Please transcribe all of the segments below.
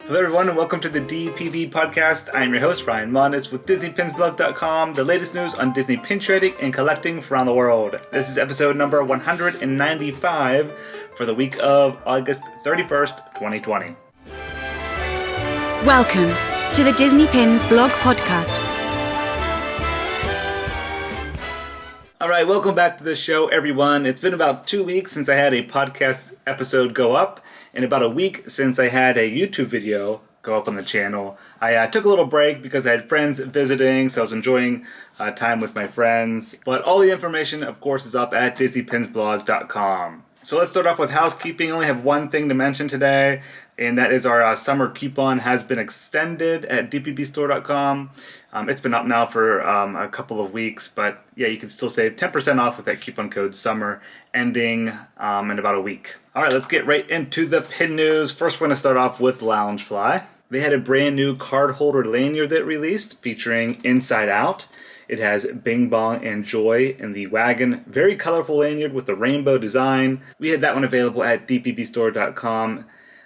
Hello everyone and welcome to the DPB podcast. I am your host Ryan Mondis with DisneyPinsBlog.com, the latest news on Disney pin trading and collecting from around the world. This is episode number 195 for the week of August 31st, 2020. Welcome to the Disney Pins Blog Podcast. Alright, welcome back to the show everyone. It's been about 2 weeks since I had a podcast episode go up, and about a week since I had a YouTube video go up on the channel. I took a little break because I had friends visiting, so I was enjoying time with my friends. But all the information, of course, is up at DisneyPinsBlog.com. So let's start off with housekeeping. I only have one thing to mention today, and that is our summer coupon has been extended at DPBstore.com. It's been up now for a couple of weeks, but yeah, you can still save 10% off with that coupon code SUMMER ending in about a week. Alright, let's get right into the pin news. First, we're going to start off with Loungefly. They had a brand new card holder lanyard that released featuring Inside Out. It has Bing Bong and Joy in the wagon. Very colorful lanyard with a rainbow design. We had that one available at dpbstore.com,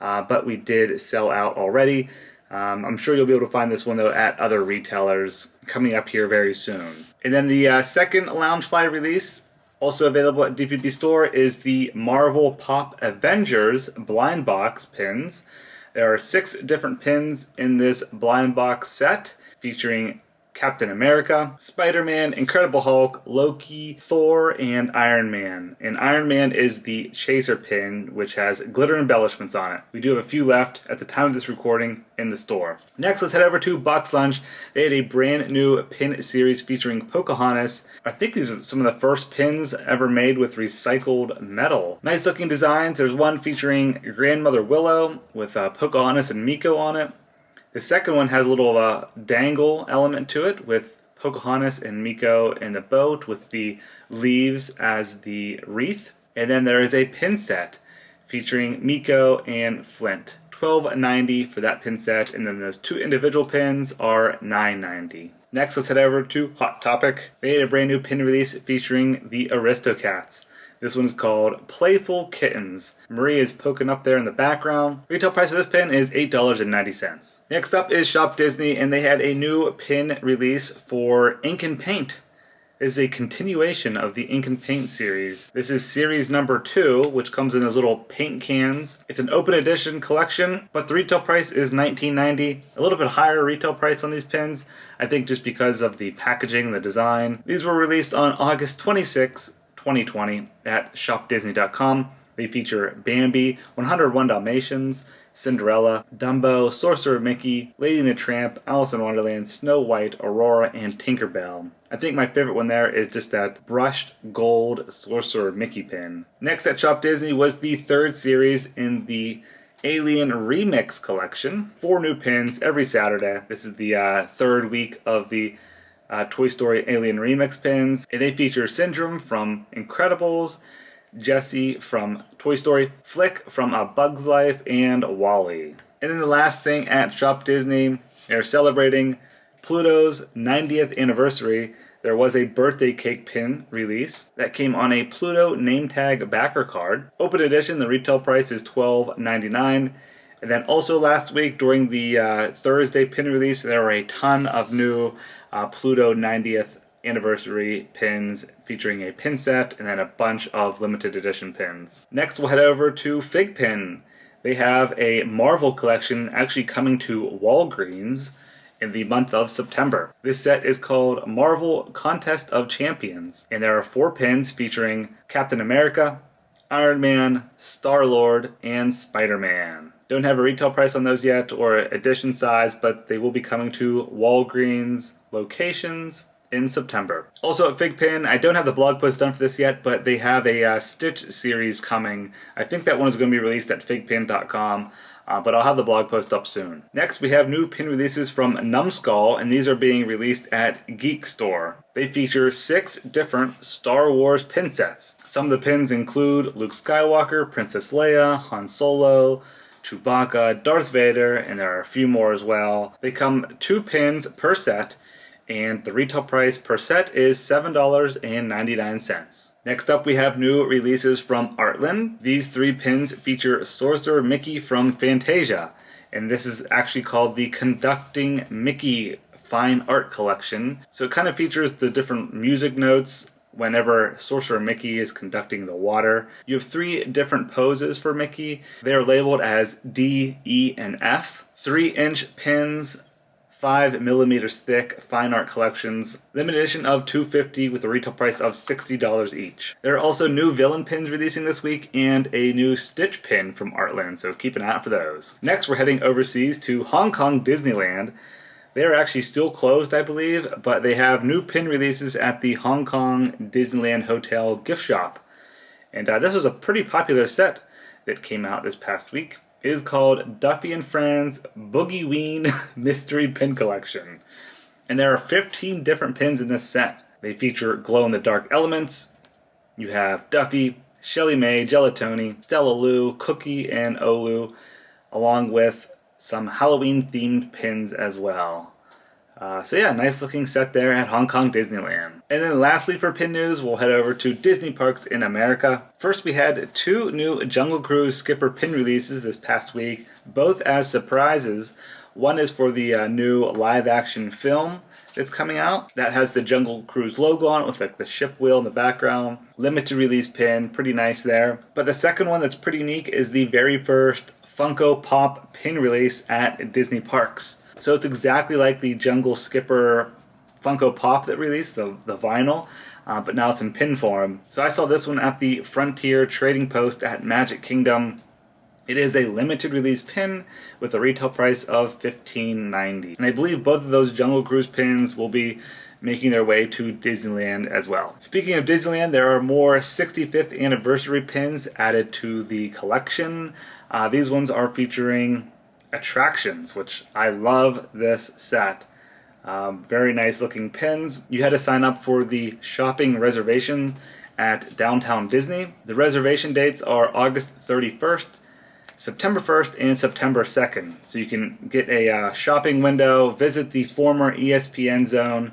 but we did sell out already. I'm sure you'll be able to find this one, though, at other retailers coming up here very soon. And then the second Loungefly release, also available at DPB Store, is the Marvel Pop Avengers blind box pins. There are 6 different pins in this blind box set featuring Captain America, Spider-Man, Incredible Hulk, Loki, Thor, and Iron Man. And Iron Man is the chaser pin, which has glitter embellishments on it. We do have a few left at the time of this recording in the store. Next, let's head over to BoxLunch. They had a brand new pin series featuring Pocahontas. I think these are some of the first pins ever made with recycled metal. Nice looking designs. There's one featuring Grandmother Willow with Pocahontas and Miko on it. The second one has a little dangle element to it with Pocahontas and Miko in the boat with the leaves as the wreath. And then there is a pin set featuring Miko and Flint. $12.90 for that pin set, and then those 2 individual pins are $9.90. Next, let's head over to Hot Topic. They had a brand new pin release featuring the Aristocats. This one's called Playful Kittens. Marie is poking up there in the background. Retail price for this pin is $8.90. Next up is Shop Disney, and they had a new pin release for Ink and Paint. This is a continuation of the Ink and Paint series. This is series number 2, which comes in those little paint cans. It's an open edition collection, but the retail price is $19.90. A little bit higher retail price on these pins, I think just because of the packaging, the design. These were released on August 26, 2020 at shopdisney.com. They feature Bambi, 101 Dalmatians, Cinderella, Dumbo, Sorcerer Mickey, Lady and the Tramp, Alice in Wonderland, Snow White, Aurora, and Tinkerbell. I think my favorite one there is just that brushed gold Sorcerer Mickey pin. Next at Shop Disney was the 3rd series in the Alien Remix collection. 4 new pins every Saturday. This is the 3rd week of the Toy Story Alien Remix pins. And they feature Syndrome from Incredibles, Jessie from Toy Story, Flick from A Bug's Life, and Wall-E. And then the last thing at Shop Disney, they're celebrating Pluto's 90th anniversary. There was a birthday cake pin release that came on a Pluto name tag backer card. Open edition, the retail price is $12.99. And then also last week during the Thursday pin release, there were a ton of new Pluto 90th anniversary pins featuring a pin set and then a bunch of limited edition pins. Next, we'll head over to Fig Pin. They have a Marvel collection actually coming to Walgreens in the month of September. This set is called Marvel Contest of Champions, and there are 4 pins featuring Captain America, Iron Man, Star-Lord, and Spider-Man. Don't have a retail price on those yet or edition size, but they will be coming to Walgreens locations in September. Also at Fig Pin, I don't have the blog post done for this yet, but they have a Stitch series coming. I think that one is going to be released at figpin.com, but I'll have the blog post up soon. Next, we have new pin releases from Numskull, and these are being released at Geek Store. They feature 6 different Star Wars pin sets. Some of the pins include Luke Skywalker, Princess Leia, Han Solo, Chewbacca, Darth Vader, and there are a few more as well. They come 2 pins per set, and the retail price per set is $7.99. Next up, we have new releases from Artland. These 3 pins feature Sorcerer Mickey from Fantasia, And this is actually called the Conducting Mickey Fine Art Collection. So it kind of features the different music notes whenever Sorcerer Mickey is conducting the water. You have 3 different poses for Mickey. They are labeled as D, E, and F. 3-inch pins, 5mm thick fine art collections, limited edition of $250 with a retail price of $60 each. There are also new villain pins releasing this week and a new Stitch pin from Artland, so keep an eye out for those. Next, we're heading overseas to Hong Kong Disneyland. They are actually still closed, I believe, but they have new pin releases at the Hong Kong Disneyland Hotel gift shop. And this was a pretty popular set that came out this past week. It is called Duffy and Friends Boogie Ween Mystery Pin Collection. And there are 15 different pins in this set. They feature glow-in-the-dark elements. You have Duffy, Shelly Mae, Gelatoni, Stella Lou, Cookie, and Olu, along with some Halloween-themed pins as well. So yeah, nice looking set there at Hong Kong Disneyland. And then lastly for pin news, we'll head over to Disney parks in America. First, we had 2 new Jungle Cruise Skipper pin releases this past week, both as surprises. One is for the new live action film that's coming out. That has the Jungle Cruise logo on it with like the ship wheel in the background. Limited release pin, pretty nice there. But the second one that's pretty unique is the very first Funko Pop pin release at Disney parks. So it's exactly like the Jungle Skipper Funko Pop that released, the vinyl, but now it's in pin form. So I saw this one at the Frontier Trading Post at Magic Kingdom. It is a limited release pin with a retail price of $15.90. And I believe both of those Jungle Cruise pins will be making their way to Disneyland as well. Speaking of Disneyland, there are more 65th anniversary pins added to the collection. These ones are featuring attractions, which I love this set. Very nice looking pins. You had to sign up for the shopping reservation at Downtown Disney. The reservation dates are August 31st, September 1st, and September 2nd. So you can get a shopping window, visit the former ESPN zone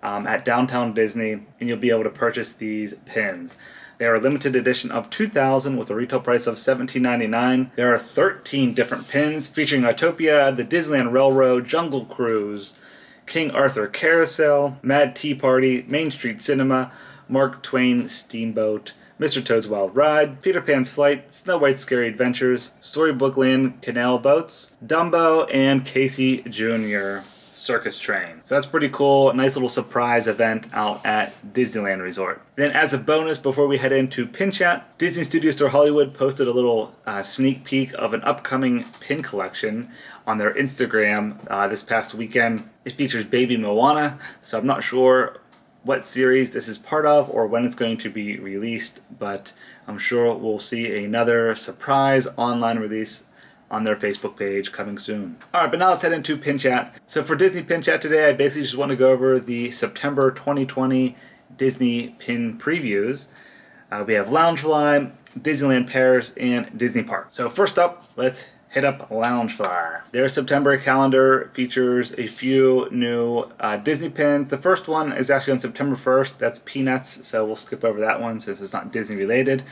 at Downtown Disney, and you'll be able to purchase these pins. They are a limited edition of 2,000 with a retail price of $17.99. There are 13 different pins featuring Autopia, the Disneyland Railroad, Jungle Cruise, King Arthur Carousel, Mad Tea Party, Main Street Cinema, Mark Twain Steamboat, Mr. Toad's Wild Ride, Peter Pan's Flight, Snow White's Scary Adventures, Storybook Land Canal Boats, Dumbo, and Casey Jr. Circus Train. So that's pretty cool. Nice little surprise event out at Disneyland Resort. Then as a bonus, before we head into Pin Chat, Disney Studio Store Hollywood posted a little sneak peek of an upcoming pin collection on their Instagram this past weekend. It features Baby Moana, so I'm not sure what series this is part of or when it's going to be released, but I'm sure we'll see another surprise online release on their Facebook page coming soon. Alright, but now let's head into Pin Chat. So for Disney Pin Chat today, I basically just want to go over the September 2020 Disney pin previews. We have Loungefly, Disneyland Paris, and Disney Park. So first up, let's hit up Loungefly. Their September calendar features a few new Disney pins. The first one is actually on September 1st. That's Peanuts, so we'll skip over that one since it's not Disney related.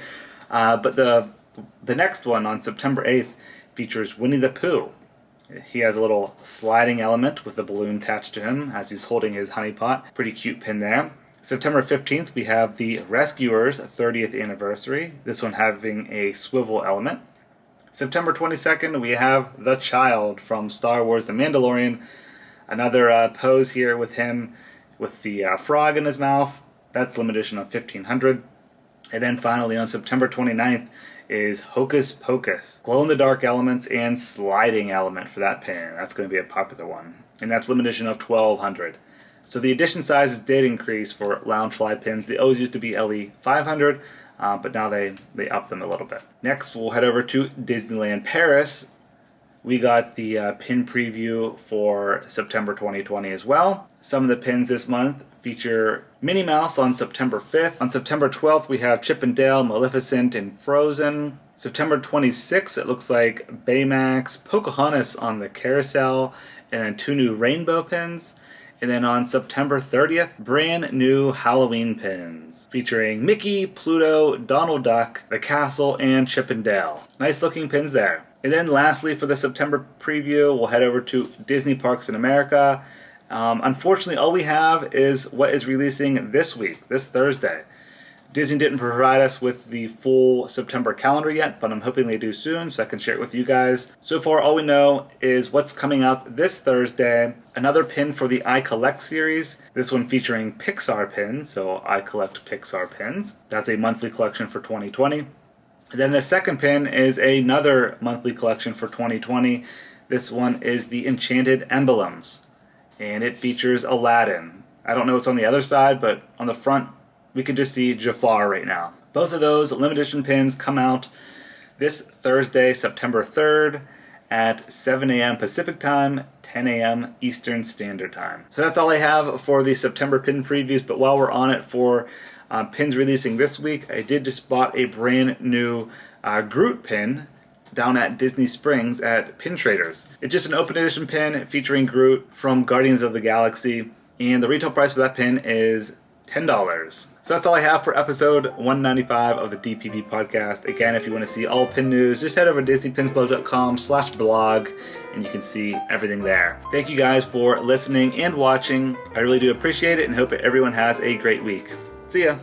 But the next one on September 8th features Winnie the Pooh. He has a little sliding element with a balloon attached to him as he's holding his honey pot. Pretty cute pin there. September 15th, we have the Rescuers 30th anniversary. This one having a swivel element. September 22nd, we have The Child from Star Wars The Mandalorian. Another pose here with him with the frog in his mouth. That's limited edition of 1500. And then finally on September 29th, is Hocus Pocus. Glow-in-the-dark elements and sliding element for that pin. That's going to be a popular one. And that's limited edition of 1200. So the edition sizes did increase for Loungefly pins. They always used to be LE 500, but now they upped them a little bit. Next, we'll head over to Disneyland Paris. We got the pin preview for September 2020 as well. Some of the pins this month feature Minnie Mouse on September 5th. On September 12th, we have Chip and Dale, Maleficent, and Frozen. September 26th, it looks like Baymax, Pocahontas on the carousel, and then 2 new rainbow pins. And then on September 30th, brand new Halloween pins featuring Mickey, Pluto, Donald Duck, the castle, and Chip and Dale. Nice looking pins there. And then lastly, for the September preview, we'll head over to Disney Parks in America. Unfortunately, all we have is what is releasing this week, this Thursday. Disney didn't provide us with the full September calendar yet, but I'm hoping they do soon so I can share it with you guys. So far, all we know is what's coming out this Thursday. Another pin for the I Collect series. This one featuring Pixar pins, so I Collect Pixar pins. That's a monthly collection for 2020. And then the second pin is another monthly collection for 2020. This one is the Enchanted Emblems, and it features Aladdin. I don't know what's on the other side, but on the front, we can just see Jafar right now. Both of those limited edition pins come out this Thursday, September 3rd at 7 a.m. Pacific Time, 10 a.m. Eastern Standard Time. So that's all I have for the September pin previews, but while we're on it for pins releasing this week, I did just bought a brand new Groot pin down at Disney Springs at Pin Traders. It's just an open edition pin featuring Groot from Guardians of the Galaxy, and the retail price for that pin is $10. So that's all I have for episode 195 of the DPB podcast. Again, if you want to see all pin news, just head over to disneypinsblog.com/blog and you can see everything there. Thank you guys for listening and watching. I really do appreciate it and hope that everyone has a great week. See ya.